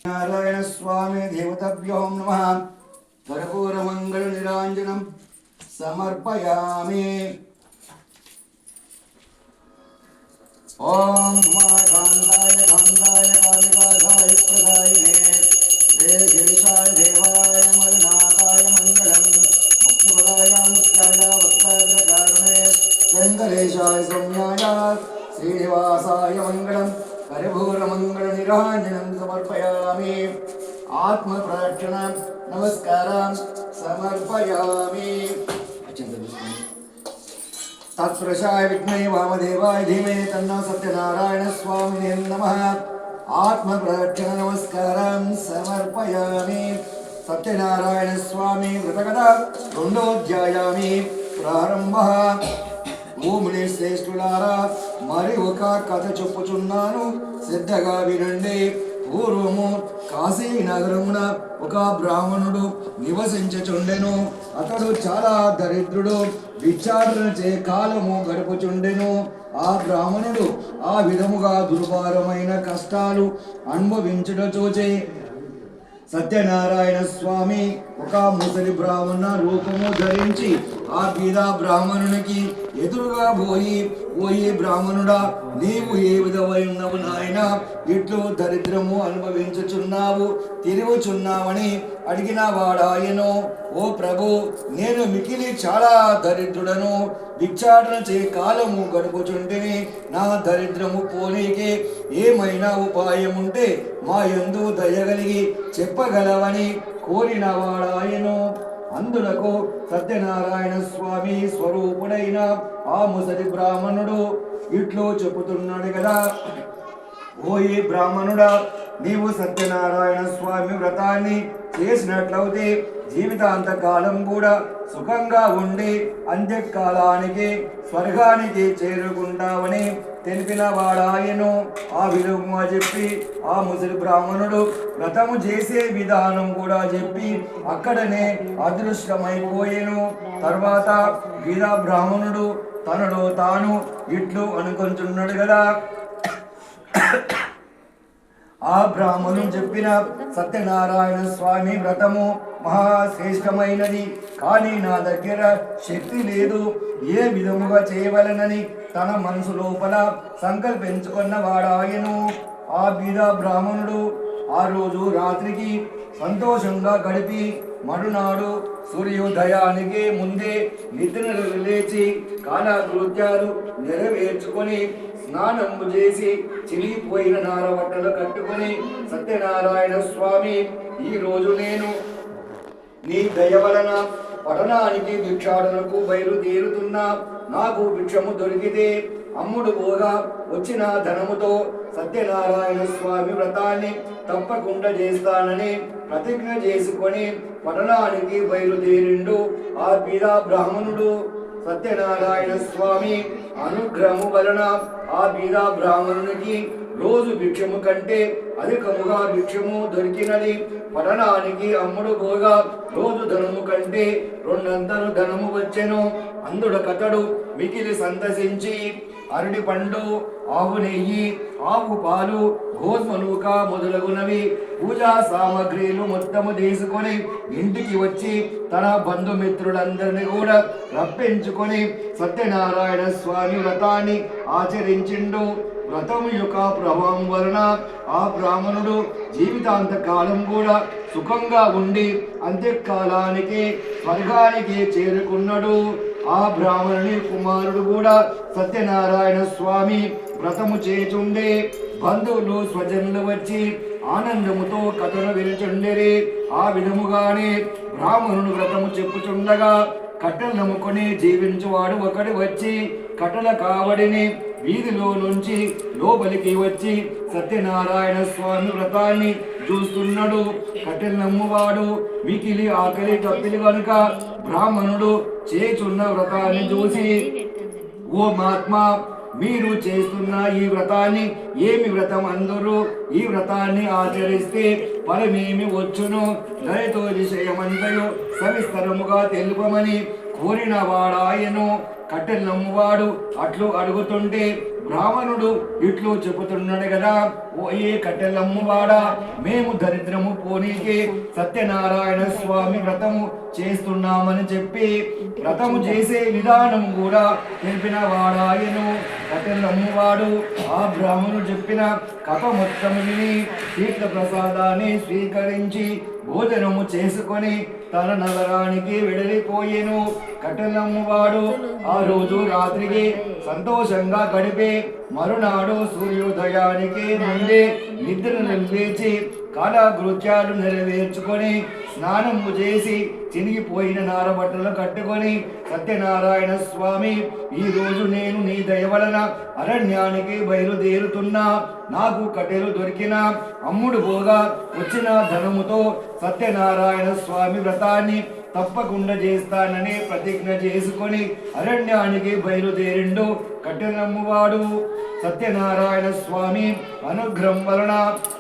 नारायण स्वामी देवताभ्यो नमः। कर्पूरमंगल निरांजनम समर्पयामि। ओम कांताय कांताय कालिकाधाय प्रदायिने हे गिरिशाय देवाय मदनाथाय मंगलम। मुक्तिपदाय मुक्त्याय वक्ताय शंकरेशाय सौम्याय श्रीनिवासाय मंगलम। कर्पूरमंगल निरांजनम समर्पयामि। आत्म प्रदक्षिण नमस्कारं समर्पयामि। तत्पुरुषाय विद्महे वामदेवाय धीमहि तन्नो सत्यनारायण स्वामिने नमः। आत्म प्रदक्षिण नमस्कारं समर्पयामि। सत्यनारायण स्वामी व्रतकथा రెండోధ్యాయామి ప్రారంభః। భూమిని శ్రేష్ఠులారా మరి ఒక కథ చెప్పుచున్నాను, శ్రద్ధగా వినండి. పూర్వము కాశీ నగరమున ఒక బ్రాహ్మణుడు నివసించుచుండెను. అతడు చాలా దరిద్రుడు, విచారణ చే కాలము గడుపుచుండెను. ఆ బ్రాహ్మణుడు ఆ విధముగా దుర్భారమైన కష్టాలు అనుభవించుట చూచి సత్యనారాయణ స్వామి ఒక ముసలి బ్రాహ్మణ రూపము ధరించి ఆ బీద బ్రాహ్మణునికి ఎదురుగా పోయి బ్రాహ్మణుడా, నీవు ఏ విధమై ఉన్నావు నాయన, ఇట్లు దరిద్రము అనుభవించుచున్నావు, తిరుగుచున్నావని అడిగిన వాడాయను. ఓ ప్రభు, నేను మికిలి చాలా దరిద్రుడను, భిక్షాటన చే కాలము గడుపుచుంటిని. నా దరిద్రము పోనీకే ఏమైనా ఉపాయం ఉంటే మా యందు దయగలిగి చెప్పగలవని కోరిన వాడాయను. అందులకు సత్యనారాయణ స్వామి స్వరూపుడైన ఆ ముసలి బ్రాహ్మణుడు ఇట్లు చెప్పుతున్నాడు కదా, ఓ ఈ బ్రాహ్మణుడా, నీవు సత్యనారాయణ స్వామి వ్రతాన్ని చేసినట్లయితే జీవితాంతకాలం కూడా సుఖంగా ఉండి అంత్యకాలానికి స్వర్గానికి చేరుకుంటావని తెలిపిన వాడాయను. ఆ విధంగా చెప్పి ఆ ముసలి బ్రాహ్మణుడు వ్రతము చేసే విధానం కూడా చెప్పి అక్కడనే అదృష్టమైపోయేను. తర్వాత గీతా బ్రాహ్మణుడు తనలో తాను ఇట్లు అనుకుంటున్నాడు కదా, ఆ బ్రాహ్మణుడు చెప్పిన సత్యనారాయణ స్వామి వ్రతము మహాశ్రేష్టమైనది, కానీ నా దగ్గర శక్తి లేదు, ఏ విధముగా చేయవలనని తన మనసు లోపల సంకల్పించుకున్న వాడాయను. ఆ బీద బ్రాహ్మణుడు ఆ రోజు రాత్రికి సంతోషంగా గడిపి మరునాడు సూర్యోదయానికి ముందే నిద్ర లేచి కాలకృత్యాలు నెరవేర్చుకొని స్నానము చేసి చిరిగిపోయిన నారబట్టలు కట్టుకొని సత్యనారాయణ స్వామి, ఈ రోజు నేను నీ దయ వలన పట్టణానికి భిక్షాటనకు బయలుదేరుతున్నా. నాకు భిక్షము దొరికితే అమ్ముడు పోగా వచ్చిన ధనముతో సత్యనారాయణ స్వామి వ్రతాన్ని తప్పకుండా చేస్తానని ప్రతిజ్ఞ చేసుకొని పట్టణానికి బయలుదేరిండు. ఆ బీద బ్రాహ్మణుడు సత్యనారాయణ స్వామి అనుగ్రహము వలన ఆ బీద బ్రాహ్మణునికి రోజు భిక్షము కంటే అధికముగా భిక్షము దొరికినది. పట్టణానికి అమ్ముడు పోగా రోజు ధనము కంటే రెండంతలు ధనము వచ్చెను. అందుకతడు మికిలి సంతసించి అరటి పండు, ఆవు నెయ్యి, ఆవు పాలు, గోధుమ నూక మొదలగునవి పూజా సామగ్రిలు మొత్తము తీసుకొని ఇంటికి వచ్చి తన బంధుమిత్రులందరినీ కూడా రప్పించుకొని సత్యనారాయణ స్వామి వ్రతాన్ని ఆచరించిండు. వ్రతం యొక్క ప్రభావం వలన ఆ బ్రాహ్మణుడు జీవితాంత కాలం కూడా సుఖంగా ఉండి అంత్యకాలానికి స్వర్గానికి చేరుకున్నాడు. ఆ బ్రాహ్మణుని కుమారుడు కూడా సత్యనారాయణ స్వామి వ్రతము చేచుండే. బంధువులు స్వజనులు వచ్చి ఆనందముతో కథను వినుచుండేరి. ఆ విధముగానే బ్రాహ్మణుడు వ్రతము చెప్పుచుండగా కట్టెలు నమ్ముకొని జీవించువాడు ఒకడు వచ్చి కట్టెల కావడిని వీధిలో నుంచి లోపలికి వచ్చి సత్యనారాయణ స్వామి వ్రతాన్ని చూస్తున్నాడు. కట్టెలు నమ్మువాడు మికిలి ఆకలి తప్పిలి కనుక బ్రాహ్మణుడు చేచున్న వ్రతాన్ని చూసి, ఓ మహాత్మా, మీరు చేస్తున్న ఈ వ్రతాన్ని ఏమి వ్రతం అందరూ ఈ వ్రతాన్ని ఆచరిస్తే ఫలమేమి వచ్చును, దయతో విషయమంతయు సవిస్తరముగా తెలుపమని కోరిన వాడాయను. కట్టెలు నమ్మువాడు అట్లు అడుగుతుంటే బ్రాహ్మణుడు ఇట్లు చెబుతున్నాడు కదా, ఓ ఏ కట్టెలమ్మువాడా, మేము దరిద్రము పోనీకి సత్యనారాయణ స్వామి వ్రతము చేస్తున్నామని చెప్పి వ్రతము చేసే విధానం కూడా తెలిపిన వాడాయను. కట్టెలమ్మువాడు ఆ బ్రాహ్మణుడు చెప్పిన కథ మొత్తం విని తీర్థ ప్రసాదాన్ని స్వీకరించి భోజనము చేసుకొని తన నగరానికి వెడలిపోయేను. కట్టెలమ్మువాడు ఆ రోజు రాత్రికి సంతోషంగా గడిపే మరునాడు సూర్యోదయానికి ముందే నిద్రను లేచి కాలకృత్యాలు నెరవేర్చుకొని స్నానము చేసి చినిగిపోయిన నారబట్టలు కట్టుకొని సత్యనారాయణ స్వామి, ఈ రోజు నేను నీ దయ వలన అరణ్యానికి బయలుదేరుతున్నా. నాకు కట్టెలు దొరికిన అమ్ముడు పోగా వచ్చిన ధనముతో సత్యనారాయణ స్వామి వ్రతాన్ని తప్పకుండా చేస్తానని ప్రతిజ్ఞ చేసుకొని అరణ్యానికి బయలుదేరిండు. కట్టెలమ్మువాడు సత్యనారాయణ స్వామి అనుగ్రహం వలన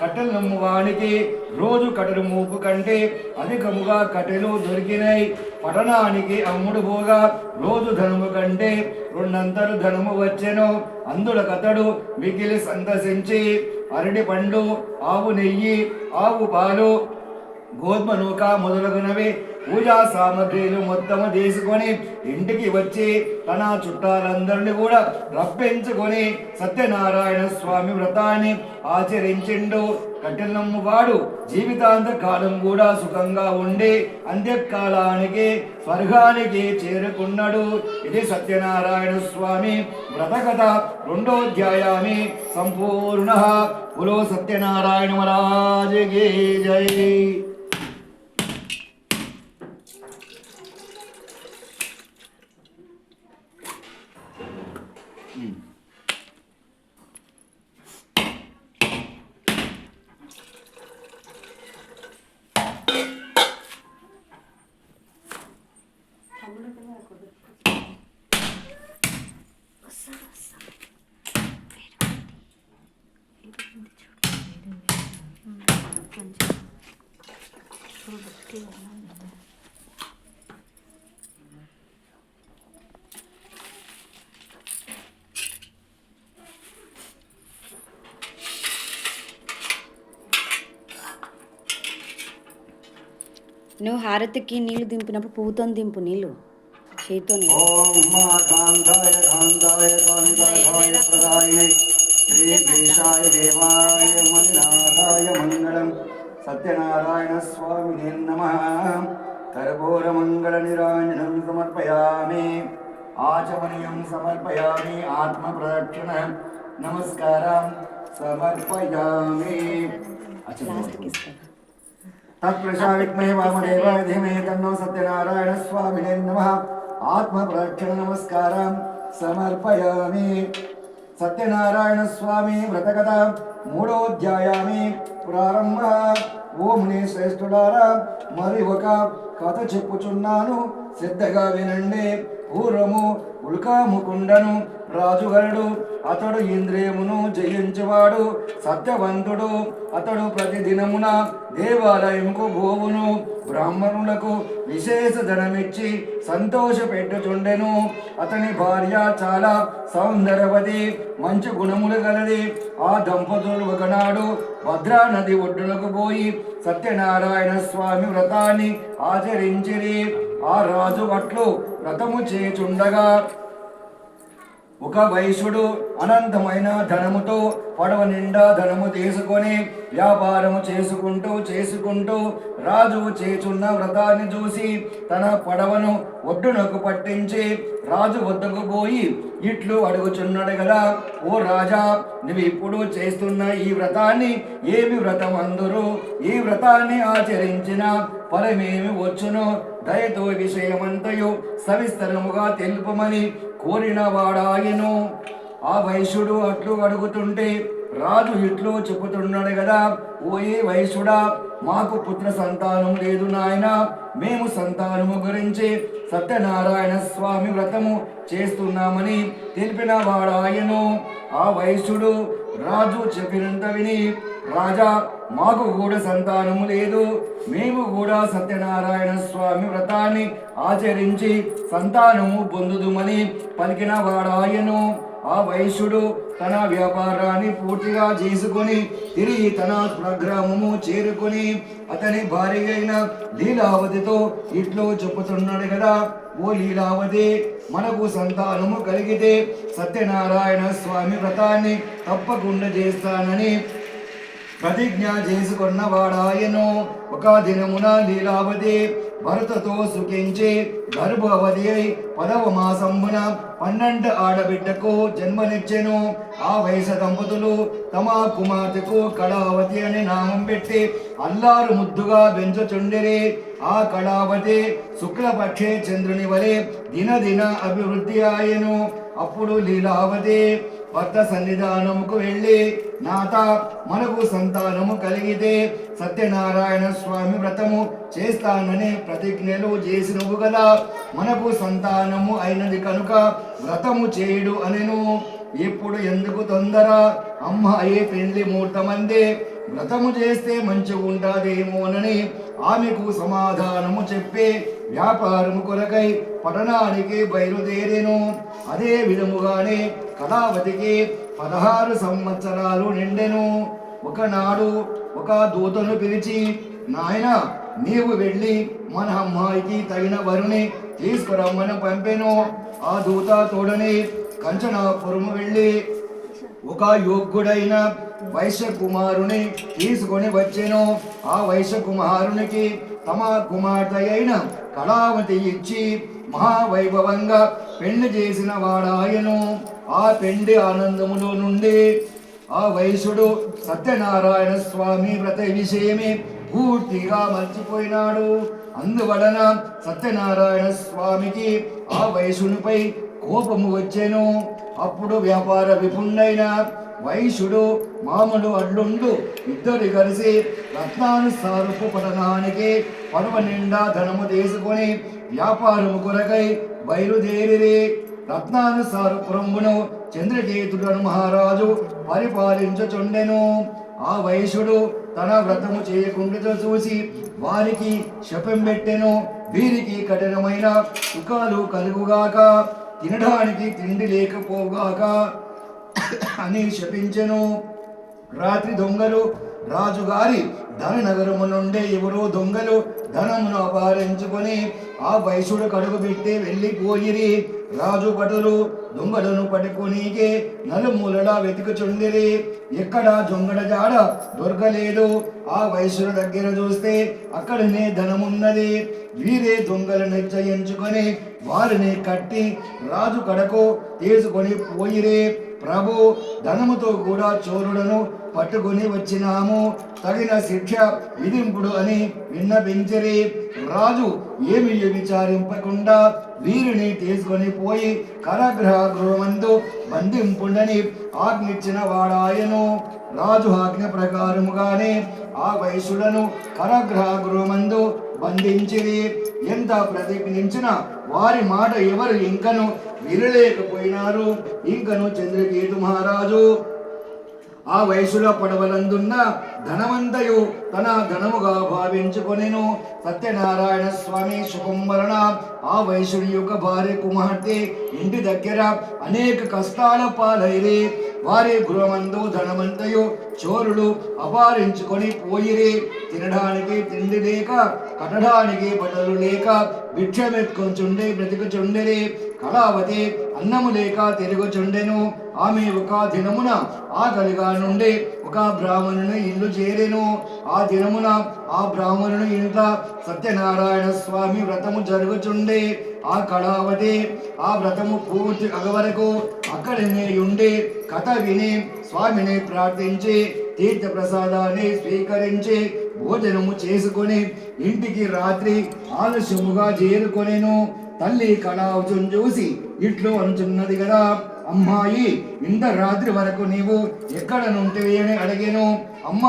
కట్టెలమ్మువానికి రోజు కట్టెలు మూపు కంటే అధికముగా కట్టెలు దొరికినాయి. పట్టణానికి అమ్ముడు పోగా రోజు ధనము కంటే రెండంతలు ధనము వచ్చెను. అందులకతడు మిగిలి సందర్శించి అరటి పండు, ఆవు నెయ్యి, ఆవు పాలు, గోధుమ నూక మొదలగునవి పూజా సామగ్రిలు మొత్తము తీసుకొని ఇంటికి వచ్చి తన చుట్టాలందరినీ కూడా రప్పించుకొని సత్యనారాయణ స్వామి వ్రతాన్ని ఆచరించిండు. కట్టెలమ్మువాడు జీవితాంత కాలం కూడా సుఖంగా ఉండి అంత్యకాలానికి స్వర్గానికి చేరుకున్నాడు. ఇది సత్యనారాయణ స్వామి వ్రతకథ 2వ అధ్యాయాన్ని సంపూర్ణ. బోలో సత్యనారాయణ మహారాజుకి జై. నువ్వు హారతికి నీళ్లు దింపినప్పుడు పువ్వుతో దింపు, నీళ్లు చేతితో. ఓం మా కాంతాయ కాంతాయ కాంతాయ ప్రదాయినే శ్రీకేశాయ దేవాయ మణినాథాయ మంగళం. సత్యనారాయణ స్వామినే నమః. కర్పూర మంగళ నిరాంజనం సమర్పయామి. ఆచమనీయం సమర్పయామి. ఆత్మ ప్రదక్షిణ నమస్కారం సమర్పయామి. తత్ప్రసావిద్మహే వామదేవాయ ధీమహి తన్నో సత్యనారాయణ స్వామినే నమః. ఆత్మ ప్రదక్షిణ నమస్కారం సమర్పయామి. సత్యనారాయణ స్వామి వ్రతకథ 3వ అధ్యాయాన్ని ప్రారంభ. ఓ ముని శ్రేష్ఠుడారా, మరి ఒక కథ చెప్పుచున్నాను, శ్రద్ధగా వినండి. పూర్వము ఉల్కాముకుండను రాజుగరుడు. అతడు ఇంద్రియమును జయించువాడు, సత్యవంతుడు. అతడు ప్రతిదినమున దేవాలయముకు పోవును. బ్రాహ్మణులకు విశేష ధనమిచ్చి సంతోష పెట్టుచుండెను. అతని భార్య చాలా సౌందర్యవతి, మంచి గుణములు గలది. ఆ దంపతులు ఒకనాడు భద్రా నది ఒడ్డునకు పోయి సత్యనారాయణ స్వామి వ్రతాన్ని ఆచరించిరి. ఆ రాజు అట్లు వ్రతము చేచుండగా ఒక వైశ్యుడు అనంతమైన ధనముతో పడవ నిండా ధనము తీసుకొని వ్యాపారము చేసుకుంటూ రాజు చేచున్న వ్రతాన్ని చూసి తన పడవను ఒడ్డునకు పట్టించి రాజు వద్దకు పోయి ఇట్లు అడుగుచున్నాడు కదా, ఓ రాజా, నువ్వు ఇప్పుడు చేస్తున్న ఈ వ్రతాన్ని ఏమి వ్రతం అందురు? ఈ వ్రతాన్ని ఆచరించిన ఫలమేమి వచ్చును? దయతో విషయమంతయు సవిస్తరముగా తెలుపమని కోరిన వాడాయను. ఆ వైశ్యుడు అట్లు అడుగుతుంటే రాజు ఇట్లు చెప్పుతున్నాడు కదా, ఓయే వైశ్యుడా, మాకు పుత్ర సంతానం లేదు నాయన. మేము సంతానము గురించి సత్యనారాయణ స్వామి వ్రతము చేస్తున్నామని తెలిపిన వాడాయను. ఆ వైశ్యుడు రాజు చెప్పినంత విని, రాజా, మాకు కూడా సంతానము లేదు. మేము కూడా సత్యనారాయణ స్వామి వ్రతాన్ని ఆచరించి సంతానము పొందుదుమని పలికిన వాడాయను. ఆ వైశ్యుడు తన వ్యాపారాన్ని పూర్తిగా చేసుకొని తిరిగి తన స్వగ్రామము చేరుకొని అతని భార్య అయిన లీలావతితో ఇట్లో చెప్పుతున్నాడు కదా, ఓ లీలావతి, మనకు సంతానము కలిగితే సత్యనారాయణ స్వామి వ్రతాన్ని తప్పకుండా చేస్తానని ప్రతిజ్ఞ చేసుకున్నవాడాయను. ఒక దినమున లీలావతి భరతతో సుఖించి గర్భవతి అయి 10వ మాసంబున 12 ఆడబిడ్డకు జన్మనిచ్చెను. ఆ వయసు దంపతులు తమ కుమార్తెకు కళావతి అని నామం పెట్టి అల్లారు ముద్దుగా పెంచుచుండిరి. ఆ కళావతి శుక్లపక్షే చంద్రుని వలె దినదిన అభివృద్ధి ఆయను. అప్పుడు లీలావతి భర్త సన్నిధానముకు వెళ్ళి, నాత, మనకు సంతానము కలిగితే సత్యనారాయణ స్వామి వ్రతము చేస్తానని ప్రతిజ్ఞలు చేసినవు కదా, మనకు సంతానము అయినది కనుక వ్రతము చేయుడు అనెను. ఇప్పుడు ఎందుకు తొందర, అమ్మాయి పెళ్లి ముహూర్తమందే, వ్రతము చేస్తే మంచిగా ఉంటాదేమోనని ఆమెకు సమాధానము చెప్పి వ్యాపారము కొరకై పట్టణానికి బయలుదేరెను. అదే విధముగానే కళావతికి 16 సంవత్సరాలు నిండెను. ఒకనాడు ఒక దూతను పిలిచి, నాయన, నీవు వెళ్ళి మన అమ్మాయికి తగిన వరుని తీసుకురమ్మని పంపెను. ఆ దూత తోడని కంచనాపురము వెళ్ళి ఒక యోగ్యుడైన వైశ్య కుమారుని తీసుకొని వచ్చెను. ఆ వైశ్య కుమారునికి తమ కుమార్తె అయిన కళావతి ఇచ్చి మహావైభవంగా పెళ్లి చేసిన వాడాయను. ఆ పెండి ఆనందములో నుండి ఆ వైశ్యుడు సత్యనారాయణ స్వామి వ్రత విషయమే పూర్తిగా మర్చిపోయినాడు. అందువలన సత్యనారాయణ స్వామికి ఆ వైశ్యునిపై కోపము వచ్చెను. అప్పుడు వ్యాపార విపుణ్ణైన వైశ్యుడు మామూలు అడ్లుండు ఇద్దరు కలిసి రత్నానుసారపు పట్టణానికి పడవ నిండా ధనము తీసుకొని వ్యాపారము కొరకై బయలుదేరి. రత్నానుసారపురమును చంద్రకేతుడను మహారాజు పరిపాలించుచుండెను. ఆ వైశ్యుడు తన వ్రతము చేయకుండా చూసి వారికి శపం పెట్టెను. వీరికి కఠినమైన సుఖాలు కలుగుగాక, తినడానికి తిండి లేకపోగాక అని శపించెను. రాత్రి దొంగలు రాజుగారి ధననగరము నుండి ఎవరో దొంగలు ధనమును అపహరించుకొని ఆ వైశ్యుడు కడుగు పెట్టి వెళ్ళిపోయిరి. రాజు భటులు దొంగలను పట్టుకొనీకే నలుమూలలా వెతుకుచుండిరి. ఎక్కడ దొంగల జాడ దొరకలేదు. ఆ వైశ్యుల దగ్గర చూస్తే అక్కడనే ధనమున్నది. వీరే దొంగలు నిశ్చయించుకొని వారిని కట్టి రాజు కడకు తీసుకొని పోయిరే. ప్రభు, ధనముతో కూడా చోరులను పట్టుకొని వచ్చినాము, తగిన శిక్ష విధింపుడు అని విన్నపించిరి. రాజు ఏమి విచారింపకుండా వీరిని తీసుకొని పోయి కారాగృహ గృహమందు బంధింపుడని ఆజ్ఞించిన వాడాయను. రాజు ఆజ్ఞ ప్రకారముగానే ఆ వైశ్యులను కారాగృహ గృహమందు బంధించిరి. ఎంత ప్రతిజ్ఞించినా వారి మాట ఎవరు ఇంకను వినలేకపోయినారు. ఇంకను చంద్రకేతు మహారాజు ఆ వైశ్యుల పడవలందున్న ధనమంతయు తన ధనముగా భావించుకొనెను. సత్యనారాయణ స్వామి శుభం వలన ఆ వైశ్యుని యొక్క భార్య కుమార్తె ఇంటి దగ్గర అనేక కష్టాల పాలైరి. వారి గృహమందు ధనమంతయు చోరులు అపహరించుకొని పోయిరి. తినడానికి తిండి లేక, కట్టడానికి బట్టలు లేక భిక్షమెత్తుకొంచుండి బ్రతికుచుండిరి. కళావతి అన్నము లేక తిరుగుచుండెను. ఆమె ఒక దినమున ఆకలిగా నుండి ఒక బ్రాహ్మణుని ఇల్లు చేరెను. ఆ దినమున ఆ బ్రాహ్మణుని ఇంట సత్యనారాయణ స్వామి వ్రతము జరుగుచుండే. ఆ కళావతి ఆ వ్రతము పూర్తి అగవరకు అక్కడనే ఉండి కథ విని స్వామిని ప్రార్థించి తీర్థ ప్రసాదాన్ని స్వీకరించి భోజనము చేసుకొని ఇంటికి రాత్రి ఆలస్యముగా చేరుకొనెను. తల్లి కళావతిని చూసి ఇట్లు అనుచున్నది కదా, అమ్మాయి, ఇంత రాత్రి వరకు నీవు ఎక్కడ నుంటివి అని అడిగాను. అమ్మ,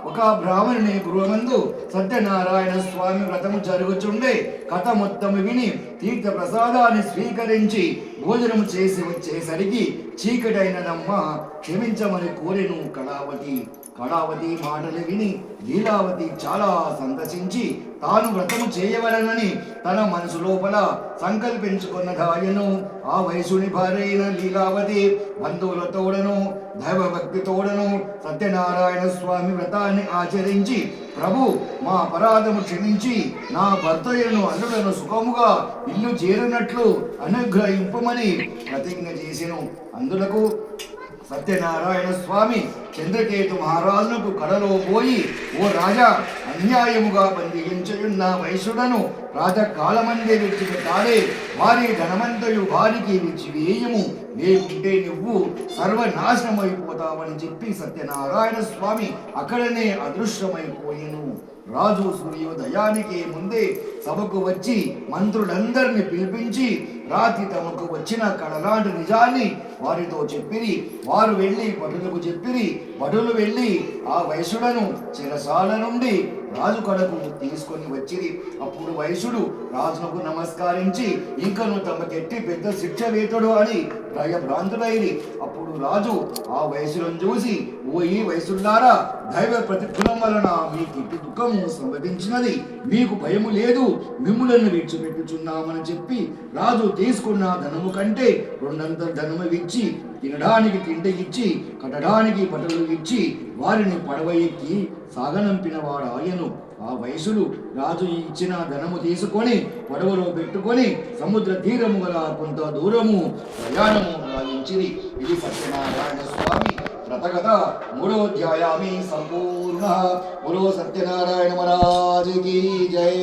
ఒక బ్రాహ్మణుని గృహమందు సత్యనారాయణ స్వామి వ్రతము జరుగుచుండే కథ మొత్తము విని తీర్థ ప్రసాదాన్ని స్వీకరించి భోజనము చేసి వచ్చేసరికి చీకటైనదమ్మా, క్షమించమని కోరెను కళావతి. కళావతి మాటలు విని లీలావతి చాలా సంతసించి తాను వ్రతము చేయవలనని తన మనసు లోపల సంకల్పించుకున్నదాయను. ఆ వయసుని భార్య అయిన లీలావతి బంధువులతోడను దైవభక్తితోడను సత్యనారాయణ స్వామి వ్రతాన్ని ఆచరించి, ప్రభు మా అపరాధము క్షమించి నా భర్తయ్యను అల్లుడను సుఖముగా ఇల్లు చేరినట్లు అనుగ్రహింపమని ప్రతిజ్ఞ చేసెను. అందులకు సత్యనారాయణ స్వామి చంద్రకేతు మహారాజునకు కడలో పోయి, ఓ రాజా, అన్యాయముగా బంధించున్న వైశ్యుడను ప్రాతకాలమందే విడిచిపెట్టాలే, వారి ధనమంతయు వారికి విడిచివేయము, లేకుంటే నువ్వు సర్వనాశనమైపోతావని చెప్పి సత్యనారాయణ స్వామి అక్కడనే అదృశ్యమైపోయెను. రాజు సూర్యోదయానికి ముందే సభకు వచ్చి మంత్రులందరినీ పిలిపించి రాత్రి తమకు వచ్చిన కళలాంటి నిజాన్ని వారితో చెప్పిరి. వారు వెళ్ళి భటులకు చెప్పిరి. భటులు వెళ్ళి ఆ వైశ్యుడను చెరసాల నుండి రాజు కడకు తీసుకొని వచ్చిరి. అప్పుడు వైశ్యుడు రాజునకు నమస్కరించి, ఇంకను తమకెట్టి పెద్ద శిక్ష వేతుడు అని భయభ్రాంతుడైరి. అప్పుడు రాజు ఆ వైశ్యులను చూసి, ఓ ఈ వైశ్యులారా, దైవ ప్రతిఫలం వలన మీకు ఇట్టి దుఃఖము సంభవించినది, మీకు భయము లేదు, మిమ్ములను విడిచిపెట్టుచున్నామని చెప్పి రాజు తీసుకున్న ధనము కంటే 200 ధనము ఇచ్చి, తినడానికి తిండి ఇచ్చి, కట్టడానికి బట్టలు ఇచ్చి వారిని పడవ ఎక్కి సాగనంపిన వాడు ఆయను. ఆ వైశ్యులు రాజు ఇచ్చిన ధనము తీసుకొని పడవలో పెట్టుకొని సముద్ర తీరము గల కొంత దూరము ప్రయాణము సాగించింది. ఇది సత్యనారాయణ స్వామి వ్రతకథ 3వ అధ్యాయామి సంపూర్ణ. బోలో సత్యనారాయణ మహారాజ్ కీ జై.